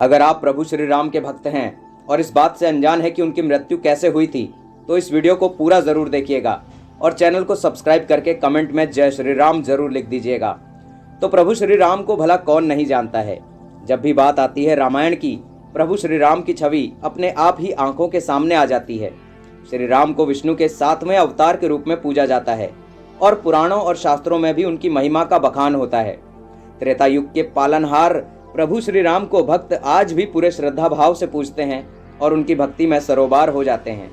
अगर आप प्रभु श्री राम के भक्त हैं और इस बात से अनजान है कि उनकी मृत्यु कैसे हुई थी, तो इस वीडियो को पूरा ज़रूर देखिएगा और चैनल को सब्सक्राइब करके कमेंट में जय श्री राम जरूर लिख दीजिएगा। तो प्रभु श्री राम को भला कौन नहीं जानता है। जब भी बात आती है रामायण की, प्रभु श्री राम की छवि अपने आप ही आंखों के सामने आ जाती है। श्री राम को विष्णु के 7वें अवतार के रूप में पूजा जाता है और पुराणों और शास्त्रों में भी उनकी महिमा का बखान होता है। त्रेता युग के पालनहार प्रभु श्री राम को भक्त आज भी पूरे श्रद्धा भाव से पूजते हैं और उनकी भक्ति में सरोबार हो जाते हैं।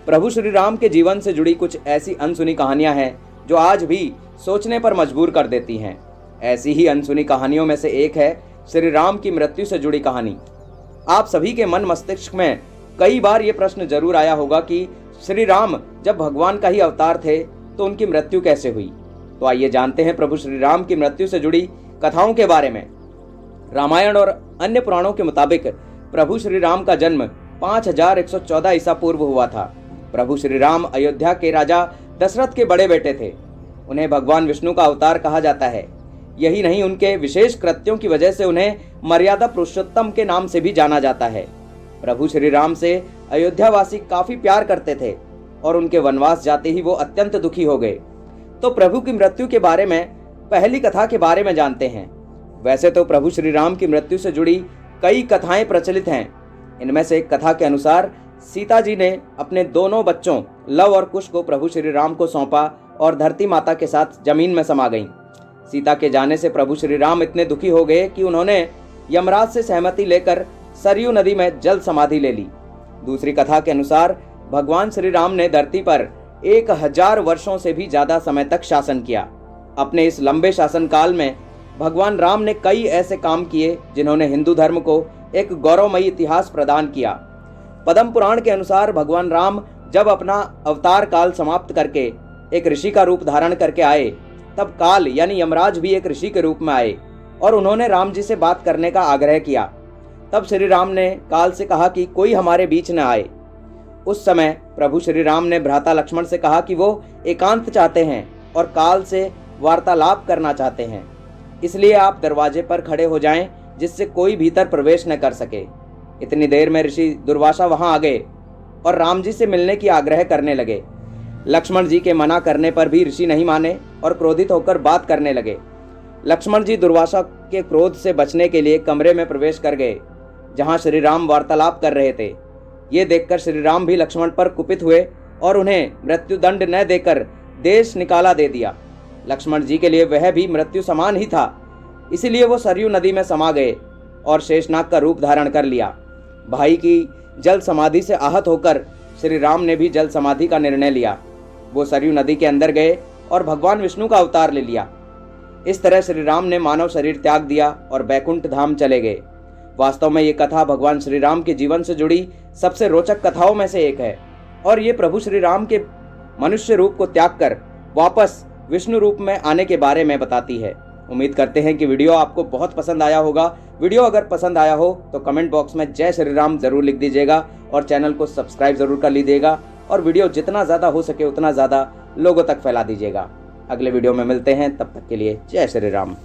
प्रभु श्री राम के जीवन से जुड़ी कुछ ऐसी अनसुनी कहानियां हैं जो आज भी सोचने पर मजबूर कर देती हैं। ऐसी ही अनसुनी कहानियों में से एक है श्री राम की मृत्यु से जुड़ी कहानी। आप सभी के मन मस्तिष्क में कई बार ये प्रश्न जरूर आया होगा कि श्री राम जब भगवान का ही अवतार थे तो उनकी मृत्यु कैसे हुई। तो आइए जानते हैं प्रभु श्री राम की मृत्यु से जुड़ी कथाओं के बारे में। रामायण और अन्य पुराणों के मुताबिक प्रभु श्री राम का जन्म 5114 ईसा पूर्व हुआ था। प्रभु श्री राम अयोध्या के राजा दशरथ के बड़े बेटे थे। उन्हें भगवान विष्णु का अवतार कहा जाता है। यही नहीं, उनके विशेष कृत्यों की वजह से उन्हें मर्यादा पुरुषोत्तम के नाम से भी जाना जाता है। प्रभु श्री राम से अयोध्यावासी काफी प्यार करते थे और उनके वनवास जाते ही वो अत्यंत दुखी हो गए। तो प्रभु की मृत्यु के बारे में पहली कथा के बारे में जानते हैं। वैसे तो प्रभु श्री राम की मृत्यु से जुड़ी कई कथाएं प्रचलित हैं। इनमें से एक कथा के अनुसार सीता जी ने अपने दोनों बच्चों लव और कुश को प्रभु श्री राम को सौंपा और धरती माता के साथ जमीन में समा गईं। सीता के जाने से प्रभु श्री राम इतने दुखी हो गए कि उन्होंने यमराज से सहमति लेकर सरयू नदी में जल समाधि ले ली। दूसरी कथा के अनुसार भगवान श्री राम ने धरती पर 1000 वर्षों से भी ज्यादा समय तक शासन किया। अपने इस लंबे शासन काल में भगवान राम ने कई ऐसे काम किए जिन्होंने हिंदू धर्म को एक गौरवमयी इतिहास प्रदान किया। पद्म पुराण के अनुसार भगवान राम जब अपना अवतार काल समाप्त करके एक ऋषि का रूप धारण करके आए, तब काल यानी यमराज भी एक ऋषि के रूप में आए और उन्होंने राम जी से बात करने का आग्रह किया। तब श्री राम ने काल से कहा कि कोई हमारे बीच न आए। उस समय प्रभु श्री राम ने भ्राता लक्ष्मण से कहा कि वो एकांत चाहते हैं और काल से वार्तालाप करना चाहते हैं, इसलिए आप दरवाजे पर खड़े हो जाएं जिससे कोई भीतर प्रवेश न कर सके। इतनी देर में ऋषि दुर्वासा वहां आ गए और राम जी से मिलने की आग्रह करने लगे। लक्ष्मण जी के मना करने पर भी ऋषि नहीं माने और क्रोधित होकर बात करने लगे। लक्ष्मण जी दुर्वासा के क्रोध से बचने के लिए कमरे में प्रवेश कर गए जहां श्री राम वार्तालाप कर रहे थे। ये देखकर श्री राम भी लक्ष्मण पर कुपित हुए और उन्हें मृत्युदंड न देकर देश निकाला दे दिया। लक्ष्मण जी के लिए वह भी मृत्यु समान ही था, इसीलिए वो सरयू नदी में समा गए और शेषनाग का रूप धारण कर लिया। भाई की जल समाधि से आहत होकर श्री राम ने भी जल समाधि का निर्णय लिया। वो सरयू नदी के अंदर गए और भगवान विष्णु का अवतार ले लिया। इस तरह श्री राम ने मानव शरीर त्याग दिया और बैकुंठ धाम चले गए। वास्तव में ये कथा भगवान श्री राम के जीवन से जुड़ी सबसे रोचक कथाओं में से एक है और ये प्रभु श्री राम के मनुष्य रूप को त्याग कर वापस विष्णु रूप में आने के बारे में बताती है। उम्मीद करते हैं कि वीडियो आपको बहुत पसंद आया होगा। वीडियो अगर पसंद आया हो तो कमेंट बॉक्स में जय श्री राम जरूर लिख दीजिएगा और चैनल को सब्सक्राइब जरूर कर लीजिएगा और वीडियो जितना ज़्यादा हो सके उतना ज़्यादा लोगों तक फैला दीजिएगा। अगले वीडियो में मिलते हैं, तब तक के लिए जय श्री राम।